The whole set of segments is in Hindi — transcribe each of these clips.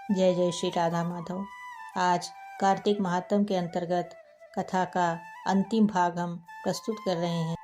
जय जय श्री राधा माधव। आज कार्तिक महात्म के अंतर्गत कथा का अंतिम भाग हम प्रस्तुत कर रहे हैं।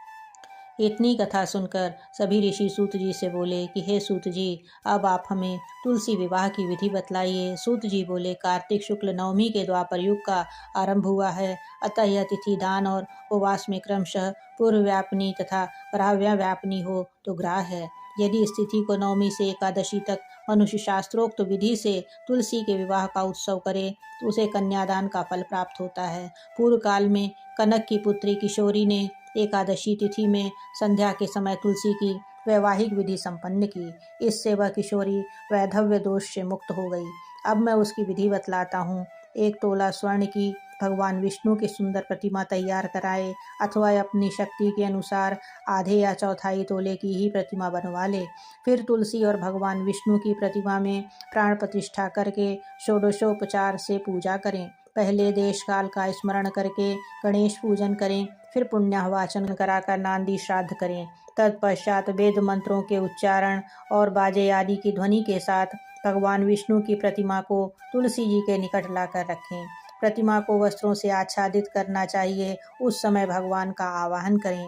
इतनी कथा सुनकर सभी ऋषि सूत जी से बोले कि हे सूत जी, अब आप हमें तुलसी विवाह की विधि बतलाइए। सूत जी बोले, कार्तिक शुक्ल नवमी के द्वापर युग का आरंभ हुआ है, अतः यह तिथि दान और उपवास में क्रमशः पूर्व व्यापनी तथा पराव्यापनी हो तो ग्राह्य है। यदि इस तिथि को नवमी से एकादशी तक मनुष्य शास्त्रोक्त विधि से तुलसी के विवाह का उत्सव करे तो उसे कन्यादान का फल प्राप्त होता है। पूर्व काल में कनक की पुत्री किशोरी ने एकादशी तिथि में संध्या के समय तुलसी की वैवाहिक विधि संपन्न की। इससे वह किशोरी वैधव्य दोष से मुक्त हो गई। अब मैं उसकी विधि बतलाता हूँ। 1 तोला स्वर्ण की भगवान विष्णु की सुंदर प्रतिमा तैयार कराए, अथवा अपनी शक्ति के अनुसार आधे या चौथाई तोले की ही प्रतिमा बनवा ले। फिर तुलसी और भगवान विष्णु की प्रतिमा में प्राण प्रतिष्ठा करके षोडशोपचार से पूजा करें। पहले देश काल का स्मरण करके गणेश पूजन करें, फिर पुण्याहवाचन कराकर नांदी श्राद्ध करें। तत्पश्चात वेद मंत्रों के उच्चारण और बाजे आदि की ध्वनि के साथ भगवान विष्णु की प्रतिमा को तुलसी जी के निकट लाकर रखें। प्रतिमा को वस्त्रों से आच्छादित करना चाहिए। उस समय भगवान का आवाहन करें,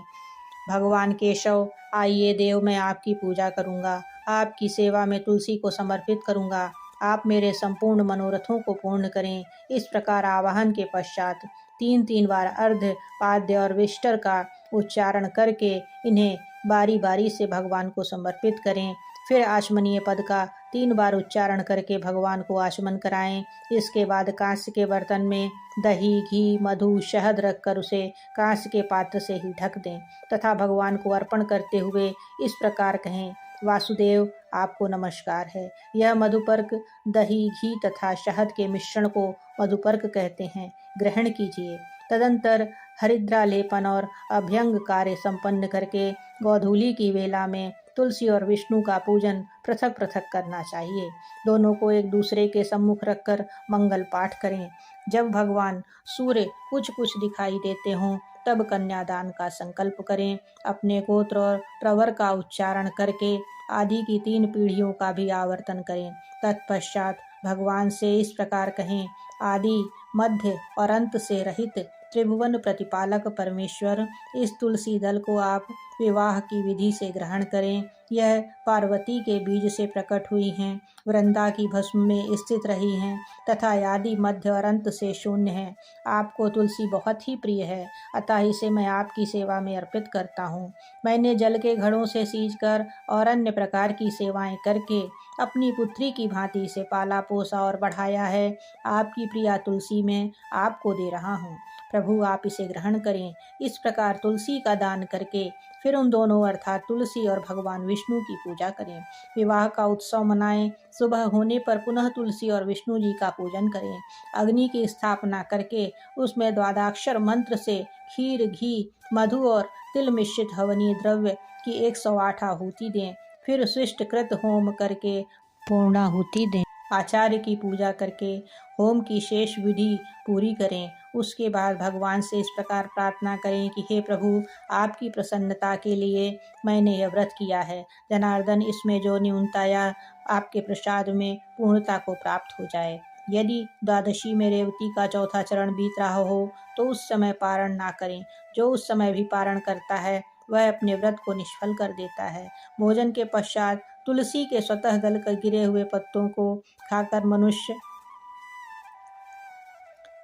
भगवान केशव आइए देव, मैं आपकी पूजा करूंगा, आपकी सेवा में तुलसी को समर्पित करूंगा, आप मेरे संपूर्ण मनोरथों को पूर्ण करें। इस प्रकार आवाहन के पश्चात 3 बार अर्ध पाद्य और विष्टर का उच्चारण करके इन्हें बारी बारी से भगवान को समर्पित करें। फिर आचमनीय पद का 3 बार उच्चारण करके भगवान को आचमन कराएं। इसके बाद कांस्य के बर्तन में दही, घी, मधु, शहद रखकर उसे कांस्य के पात्र से ही ढक दें तथा भगवान को अर्पण करते हुए इस प्रकार कहें, वासुदेव आपको नमस्कार है। यह मधुपर्क दही, घी तथा शहद के मिश्रण को मधुपर्क कहते हैं, ग्रहण कीजिए। तदंतर हरिद्रा लेपन और अभ्यंग कार्य संपन्न करके गोधूली की वेला में तुलसी और विष्णु का पूजन पृथक पृथक करना चाहिए। दोनों को एक दूसरे के सम्मुख रखकर मंगल पाठ करें। जब भगवान सूर्य कुछ कुछ दिखाई देते हों तब कन्यादान का संकल्प करें। अपने गोत्र और प्रवर का उच्चारण करके आदि की 3 पीढ़ियों का भी आवर्तन करें। तत्पश्चात भगवान से इस प्रकार कहें, आदि, मध्य और अंत से रहित त्रिभुवन प्रतिपालक परमेश्वर, इस तुलसी दल को आप विवाह की विधि से ग्रहण करें। यह पार्वती के बीज से प्रकट हुई हैं, वृंदा की भस्म में स्थित रही हैं तथा आदि, मध्य और अंत से शून्य हैं। आपको तुलसी बहुत ही प्रिय है, अतः इसे मैं आपकी सेवा में अर्पित करता हूँ। मैंने जल के घड़ों से सींचकर और अन्य प्रकार की सेवाएं करके अपनी पुत्री की भांति इसे पाला पोसा और बढ़ाया है। आपकी प्रिया तुलसी में आपको दे रहा हूँ, प्रभु आप इसे ग्रहण करें। इस प्रकार तुलसी का दान करके फिर उन दोनों अर्थात तुलसी और भगवान विष्णु की पूजा करें। विवाह का उत्सव मनाएं। सुबह होने पर पुनः तुलसी और विष्णु जी का पूजन करें। अग्नि की स्थापना करके उसमें द्वादशाक्षर मंत्र से खीर, घी, मधु और तिल मिश्रित हवनीय द्रव्य की 108 आहुति दें। फिर शिष्टकृत होम करके पूर्णाहुति दें। आचार्य की पूजा करके होम की शेष विधि पूरी करें। उसके बाद भगवान से इस प्रकार प्रार्थना करें कि हे प्रभु, आपकी प्रसन्नता के लिए मैंने यह व्रत किया है। जनार्दन, इसमें जो न्यूनता या आपके प्रसाद में पूर्णता को प्राप्त हो जाए। यदि द्वादशी में रेवती का चौथा चरण बीत रहा हो तो उस समय पारण ना करें। जो उस समय भी पारण करता है वह अपने व्रत को निष्फल कर देता है। भोजन के पश्चात तुलसी के स्वतः गलकर गिरे हुए पत्तों को खाकर मनुष्य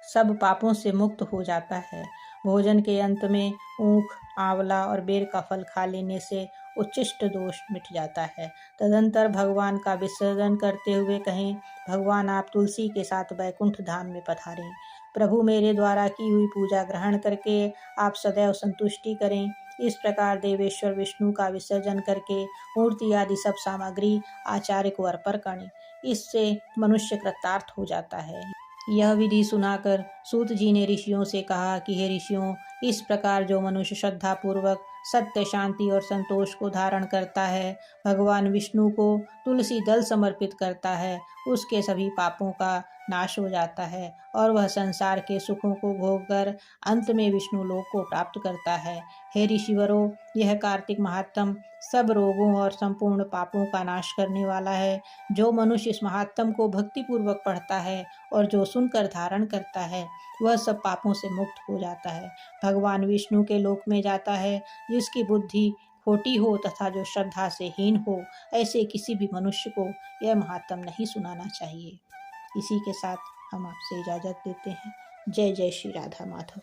सब पापों से मुक्त हो जाता है। भोजन के अंत में ऊख, आंवला और बेर का फल खा लेने से उच्छिष्ट दोष मिट जाता है। तदंतर भगवान का विसर्जन करते हुए कहें, भगवान आप तुलसी के साथ वैकुंठ धाम में पधारें। प्रभु, मेरे द्वारा की हुई पूजा ग्रहण करके आप सदैव संतुष्टि करें। इस प्रकार देवेश्वर विष्णु का विसर्जन करके मूर्ति आदि सब सामग्री आचार्य को अर्पण करें। इससे मनुष्य कृतार्थ हो जाता है। यह विधि सुनाकर सूत जी ने ऋषियों से कहा कि हे ऋषियों, इस प्रकार जो मनुष्य श्रद्धापूर्वक सत्य, शांति और संतोष को धारण करता है, भगवान विष्णु को तुलसी दल समर्पित करता है, उसके सभी पापों का नाश हो जाता है और वह संसार के सुखों को भोगकर अंत में विष्णु लोक को प्राप्त करता है। हे ऋषिवरों, यह कार्तिक महात्म सब रोगों और संपूर्ण पापों का नाश करने वाला है। जो मनुष्य इस महात्म को भक्तिपूर्वक पढ़ता है और जो सुनकर धारण करता है, वह सब पापों से मुक्त हो जाता है, भगवान विष्णु के लोक में जाता है। जिसकी बुद्धि खोटी हो तथा जो श्रद्धा से हीन हो, ऐसे किसी भी मनुष्य को यह महात्म नहीं सुनाना चाहिए। इसी के साथ हम आपसे इजाज़त देते हैं। जय जय श्री राधा माधव।